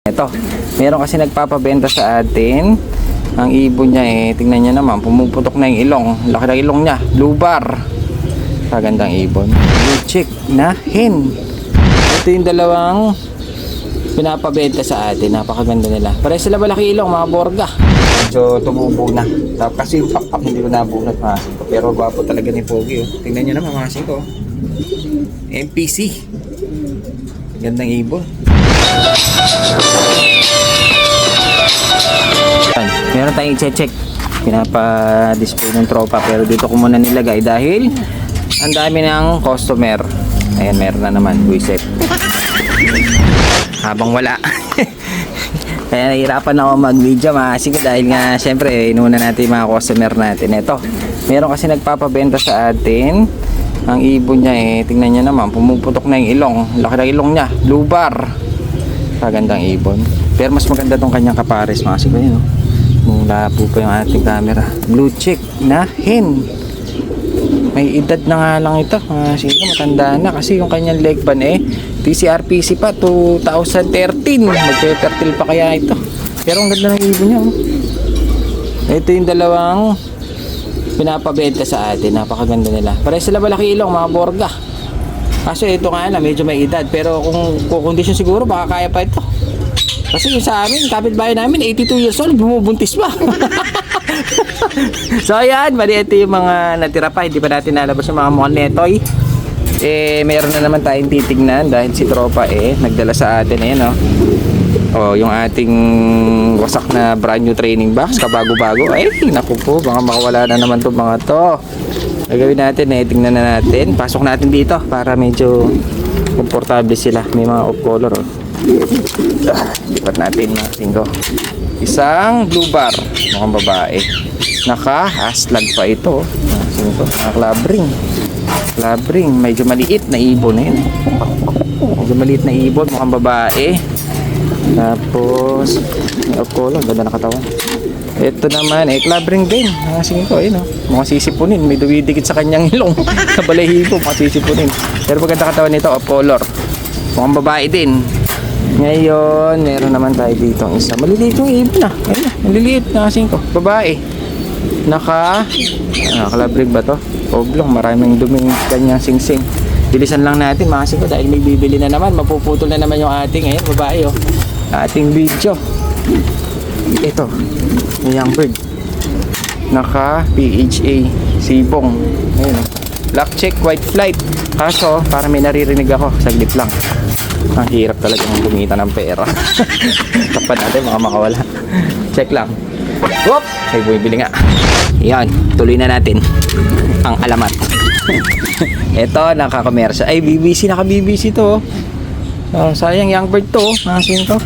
Ito, meron kasi nagpapabenta sa atin. Ang ibon niya tingnan niya naman, pumuputok na yung ilong. Laki ng ilong niya, blue bar. Kagandang ibon. Blue chick na hen. Ito yung dalawang pinapabenta sa atin. Napakaganda nila. Pares sila malaki ilong, mga borga. So, tumubo na. Kasi yung pakpak hindi ko nabunot mga singko. Pero gwapo talaga ni Pogi. Tingnan niyo naman mga singko. MPC. Gandang ibon. Meron tayong i-check. Pinapa-display ng tropa. Pero dito ko muna nilagay dahil ang dami ng customer. Ayan, meron na naman. Buiset. Habang wala. Kaya nahihirapan ako mag-video kasi dahil nga syempre inuna natin yung mga customer natin. Ito, meron kasi nagpapabenta sa atin. Ang ibon niya tingnan niya naman, pumuputok na yung ilong. Laki ng ilong niya, blue bar. Kagandang ibon. Pero mas maganda tong kanyang kapares mga sigo yun. Mula po pa yung ating camera. Blue chick na hen. May edad na nga lang ito mga sigo, matanda na kasi yung kanyang leg ban TCRPC pa 2013. Magpe-fertile pa kaya ito. Pero ang ganda ng ibon niya. Ito yung dalawang pinapabenta sa atin. Napakaganda nila. Pares sila malaki ilong, mga borga. Kaso ito nga na medyo may edad. Pero kung kondisyon siguro baka kaya pa ito. Kasi yung sa amin, kapitbahay namin 82 years old, bumubuntis pa. So ayan, bali ito yung mga natira pa. Hindi pa natin nalabas yung mga mukhang netoy. Meron na naman tayong titignan dahil si tropa nagdala sa atin yung ating wasak na brand new training box, kabago-bago. Naku po, baka makawala na naman itong mga to. Gagawin natin, tingnan na natin. Pasok natin dito para medyo komportable sila. May mga off color. Lipat natin mga singko. Isang blue bar, mukhang babae. Naka-aslag pa ito. Singko, naka-club ring, medyo maliit na ibon medyo maliit na ibon, mukhang babae. Tapos may off color, ganda na katawan. Ito naman club ring din. Sige ko, mukhang sisipunin, may dumidikit sa kanyang ilong. Sa balahibo, mukhang sisipunin. Pero maganda katawan nito, off color, mukhang babae din. Ngayon, meron naman tayo dito ang isa. Maliliit yung ibon maliliit na kasing ko, babae. Club ring ba to? Oblong, maraming duming kanyang singsing. Bilisan lang natin mga singko dahil may bibili na naman, mapuputol na naman yung ating babae ating video. Ito yung young bird, naka PHA sibong. Ayun, black check, white flight. Kaso para may naririnig ako, saglit lang. Ang hirap talaga kumita ng pera. Tapan natin mga makawala. Check lang. Whoop! Ay, bumibili nga. Yan, tuloy na natin ang alamat. Ito, naka-commercial. Ay, BBC, naka-BBC to. Sayang, young bird to. Nakasin to.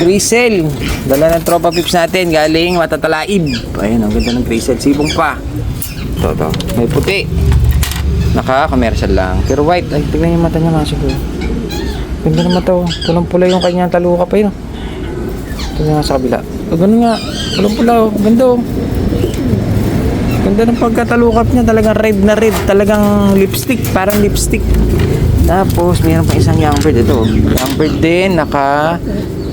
Grisel. Dala ng tropa pips natin. Galing Matatalaib. Ayun, ang ganda ng grisel. Sibong pa. Ito. May puti. Naka-commercial lang. Pero white. Ay, tignan yung mata niya mga siguro. Ganda ng mata. Pulang-pula yung kanyang taluka pa yun. Tignan nga sa kabila. Ganun nga. Pulang-pula. Ganda. Ganda ng pagkatalukap niya. Talagang red na red. Talagang lipstick. Parang lipstick. Tapos, mayroon pa isang young bird. Ito. Young bird din.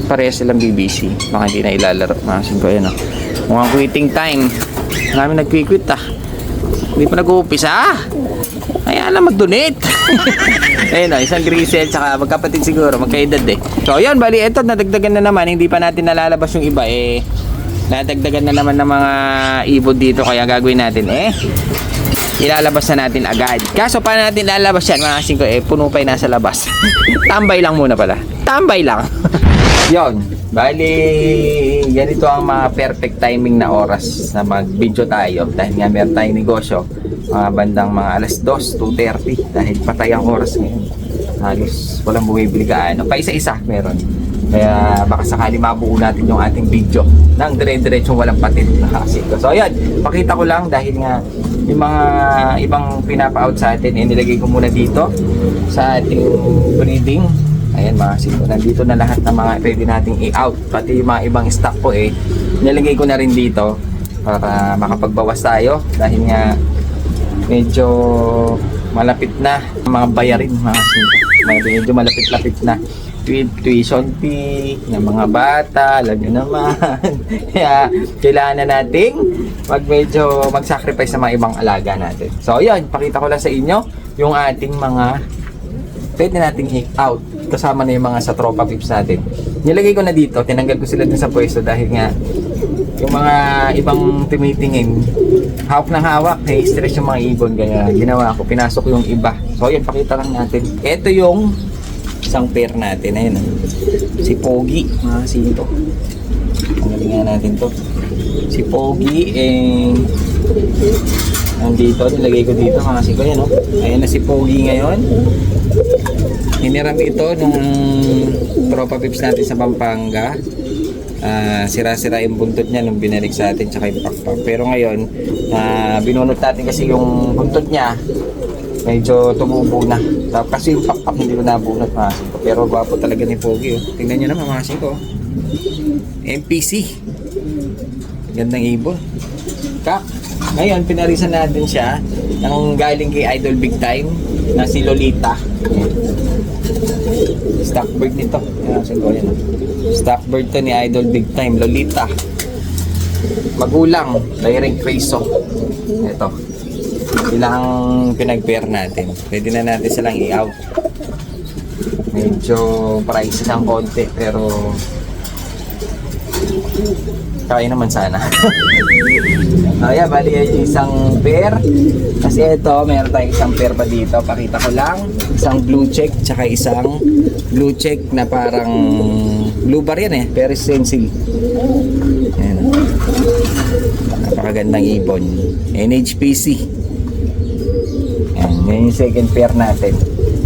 Parehas silang BBC. Baka hindi na ilalaro. Makasin ko yun. Mukhang quitting time. Marami nag-quit. Hindi pa nag-uumpisa. Kaya na mag-donate. Ayun isang grisel. Tsaka magkapatid siguro. Magkaedad So, yun. Bali, ito. Nadagdagan na naman. Hindi pa natin nalalabas yung iba. Nadagdagan na naman ng mga ibon dito. Kaya gagawin natin ilalabas na natin agad. Kaso paano natin lalabas yan mga singko puno pa yung nasa labas. Tambay lang muna pala. Tambay lang. Yon. Bali, ganito ang mga perfect timing na oras na mag-video tayo. Dahil nga meron tayong negosyo. Mga bandang mga alas 2, 2:30. Dahil patay ang oras ngayon. Halos walang bumibili gaano. Pa isa-isa meron. Kaya baka sakali mabuo natin yung ating video nang dire-diretsong walang patid na kasi. So ayan, pakita ko lang dahil nga yung mga ibang pinapa-out sa atin nilagay ko muna dito sa ating breeding. Ayan mga siko, nandito na lahat ng mga pwede nating i-out. Pati yung mga ibang stock ko nilagay ko na rin dito para makapagbawas tayo dahil nga medyo malapit na mga bayarin mga siko. Medyo malapit-lapit na. tuition fee ng mga bata, alam nyo naman. Kaya kailangan na nating medyo mag-sacrifice sa mga ibang alaga natin. So yun, pakita ko lang sa inyo yung ating mga pwede nating hike out kasama na yung mga sa tropa pips natin. Nilagay ko na dito, tinanggal ko sila dun sa pwesto dahil nga yung mga ibang tumitingin hawak ng hawak, stress yung mga ibon, kaya ginawa ko, pinasok yung iba. So yun, pakita lang natin. Ito yung isang pair natin, ayun, si Pogi, mga sito. Tanggalin nga natin to. Si Pogi, nandito, nilagay ko dito, mga siko, yan, ayan na si Pogi ngayon. Hiniram ito nung tropa pips natin sa Pampanga. Sira-sira yung buntot niya nung binalik sa atin, tsaka yung pakpak. Pero ngayon, binunot natin kasi yung buntot niya medyo tumubo na. Kasi yung pakpak hindi ko nabunot, mga siko. Pero gwapo talaga ni Pogi, tingnan nyo naman, mga siko. MPC, gandang ibon. Kak, ngayon pinarisan natin siya ng galing kay Idol Big Time na si Lolita. Stock bird nito. Stock bird to ni Idol Big Time, Lolita. Magulang, direct preso. Ito. Ilang pinag-pair natin. Pwede na natin silang i-out. Medyo pricey ng konti pero kaya naman sana. Ayan, bali yung isang pair. Kasi ito, meron tayong isang pair pa dito. Pakita ko lang. Isang blue check, tsaka isang blue check na parang blue bar yan pero stencil. Ayan. Napakagandang ibon. NHPC. Ayan, yan yung second pair natin.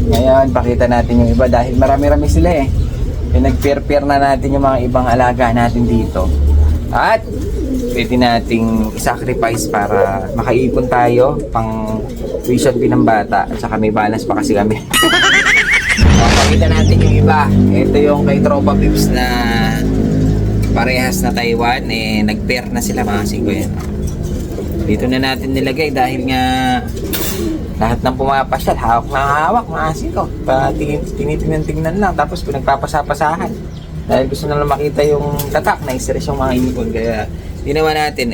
Ngayon, pakita natin yung iba dahil marami-rami sila Pinag-pair-pair na natin yung mga ibang alaga natin dito. At pwede nating i-sacrifice para makaipon tayo pang tuition fee ng bata at saka may balance pa kasi kami. Pakita natin yung iba. Ito yung kay tropa pips na parehas na Taiwan, nag-pair na sila, mga siko yan. Dito na natin nilagay dahil nga lahat ng pumapasyal hawak na hawak, mga siko. Tinitingnan lang tapos pinagpapasapasahan dahil gusto na lang makita yung tatak na stress yung mga ibon. Kaya ginawa natin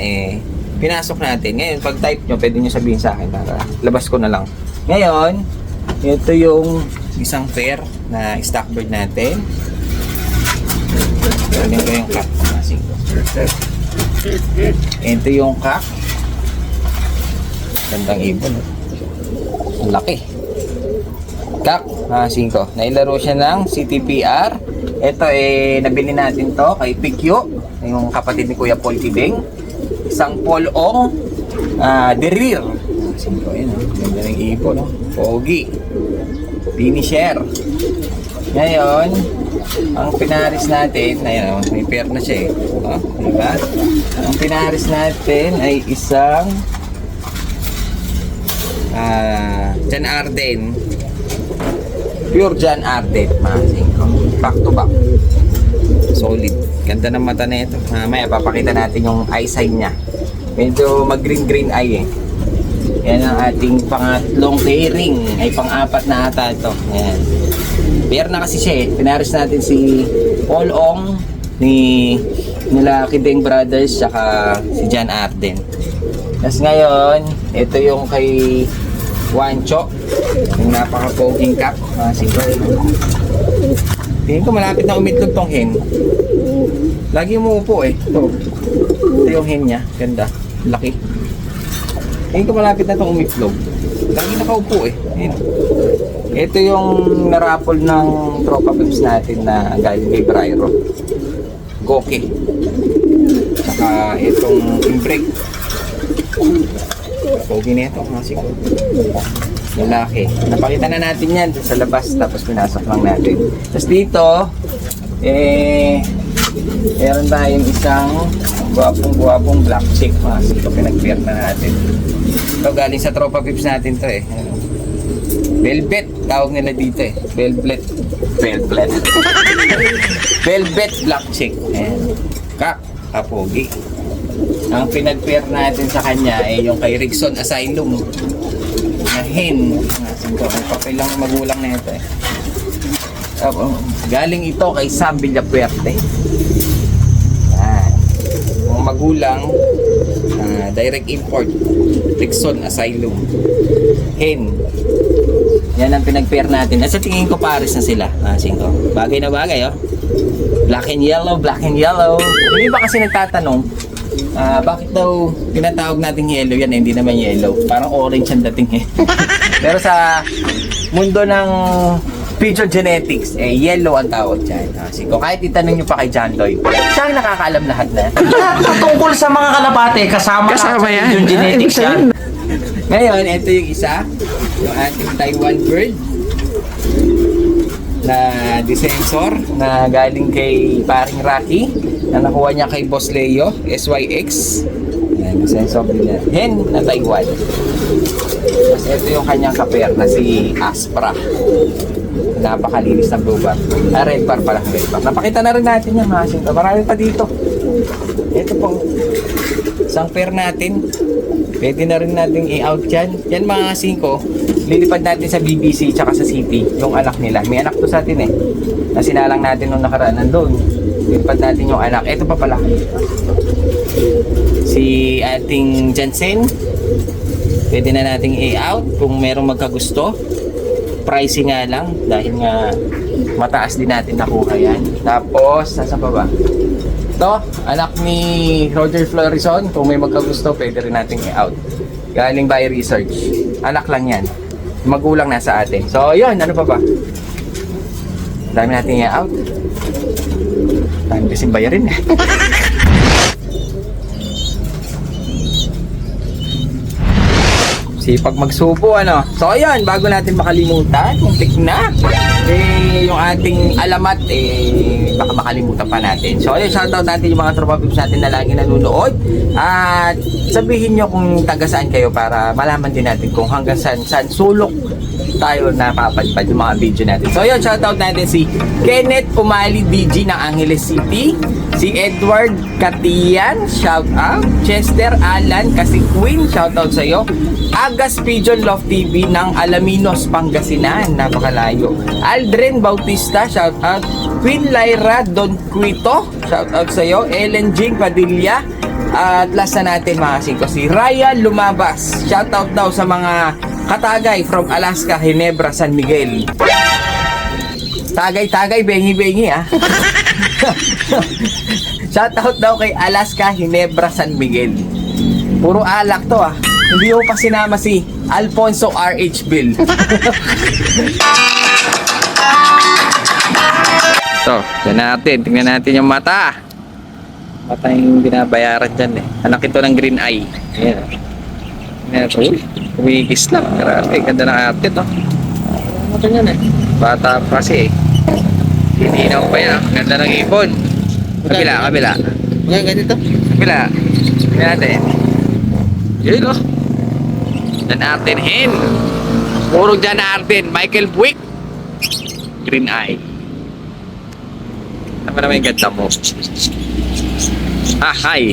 pinasok natin. Ngayon pag type nyo pwede nyo sabihin sa akin para labas ko na lang. Ngayon ito yung isang pair na stock bird natin. Ito yung cock, mga siko. Ito yung cock. Gandang ibon, ang laki. Cock, mga siko. Nailaro siya ng CTPR. Ito nabili natin to kay Pikyo, yung kapatid ni Kuya Paul Kideng. Isang polong derir. Sino yun? Ganda ng ipo, no? Pogi. Finisher. Ngayon, ang pinaris natin, ayun, may pair na siya diba? Ang pinaris natin ay isang Jan Arden. Pure Jan Arden, mga singko. Back to back. Solid. Ganda ng mata na ito. Mamaya papakita natin yung eye sign niya. Medyo mag-green eye Yan ang ating pangatlong pairing. Ay pang-apat na ata ito. Yan. Pair na kasi siya Pinaris natin si Paul Ong nila Kideng Brothers saka si Jan Arden. Tapos ngayon, ito yung kay Wancho. Yung napaka-poging cap. Tingin ko malapit na umitlog tong hen. Lagi umuupo Ito yung hen niya. Ganda. Laki. Tingin ko malapit na itong umitlog. Lagi nakaupo Ayan. Ito yung narapol ng tropa pips natin na galing kay Brairo. Goki. Saka itong imbrek. Pogi na ito, mga siko. Lalaki. Napakita na natin yan sa labas tapos pinasok lang natin. Tapos dito, meron tayong isang guwapong black chick, mga siko. Pinag-pair na natin. Ito galing sa tropa pips natin to Velvet, tawag nila dito Velvet Velvet black chick. Kak, kapogi. Ang pinag-pair natin sa kanya ay yung kay Rickson Asylum na hen. Ang papel lang magulang na ito Galing ito kay Sam Villapuerte. Yan. Mga magulang, direct import. Texon Asylum. Hen. Yan ang pinag-pair natin. At sa tingin ko pares na sila. Ko. Bagay na bagay, oh. Black and yellow, black and yellow. Yung iba kasi nagtatanong, bakit daw tinatawag natin yellow yan? Hindi naman yellow. Parang orange ang dating eh. Pero sa mundo ng pigeon genetics, yellow ang tawag dyan. Ko. Kahit itanong nyo pa kay John Lloyd, siya ang nakakaalam lahat na. Tungkol sa mga kalapate, kasama yan. Pigeon genetics yan. Ngayon, ito yung isa. Yung ating Taiwan bird na desensor na galing kay paring Rocky na nakuha niya kay Boss Leo SYX. Yan, desensor din yan. Hen na Taiwan. Tapos ito yung kanyang kaper na si Aspra. Napakalinis ng blue bar. Red bar pala, red bar. Napakita na rin natin yan mga singko. Marami pa dito. Ito po. Isang pair natin. Pwede na rin natin i-out yan. Yan mga singko. Lilipad natin sa BBC tsaka sa City. Yung anak nila. May anak to sa atin eh. Na sinalang natin nung nakaraan nandun. Lilipad natin yung anak. Ito pa pala. Si ating Jansen. Pwede na nating i-out kung merong magkagusto. Pricing nga lang. Dahil nga mataas din natin nakuha yan. Tapos, nasa pa ba? Ito, anak ni Roger Florison. Kung may magkagusto, pwede rin nating i-out. Galing by research. Anak lang yan. Magulang nasa atin. So, yun. Ano pa ba? Dami nating i-out. Dami kasing bayarin eh. Sipag magsubo, ano. So, ayun, bago natin makalimutan, muntik na. Yung ating alamat, baka makalimutan pa natin. So, ayun, shoutout natin yung mga tropa pips natin na lagi nanonood. At sabihin nyo kung taga saan kayo para malaman din natin kung hanggang saan sulok tayo napapadpad yung mga video natin. So, ayun, shoutout natin si Kenneth Umali DG ng Angeles City. Si Edward Katian, shoutout. Chester Alan, kasi Queen, shoutout sa'yo. Agas Pigeon Love TV ng Alaminos, Pangasinan, napakalayo. Aldrin Bautista, shoutout. Queen Lyra Don Quito, shoutout sa'yo. Ellen Jing Padilla. At last na natin mga singko, si Raya Lumabas, shoutout daw sa mga katagay from Alaska, Ginebra, San Miguel. Tagay, bengi ah. Shoutout daw kay Alaska, Ginebra, San Miguel. Puro alak to ah. Hindi ko pa sinama si Alfonso R.H. Bill. Ito, tingnan natin yung mata. Mata yung binabayaran dyan eh. Anak ito ng green eye. Ayan. Ayan, kumikis lang. Grabe, ganda ng arte to. Mata yan eh. Bata pa kasi eh. Hininaw pa yan. Ganda ng ibon. Kabila. Yan, ganito. Kabila. Tingnan natin. Yun o. Jan Arden Hen. Puro Jan Arden. Michael Buick. Green eye. Ano naman yung ganda mo? Hi.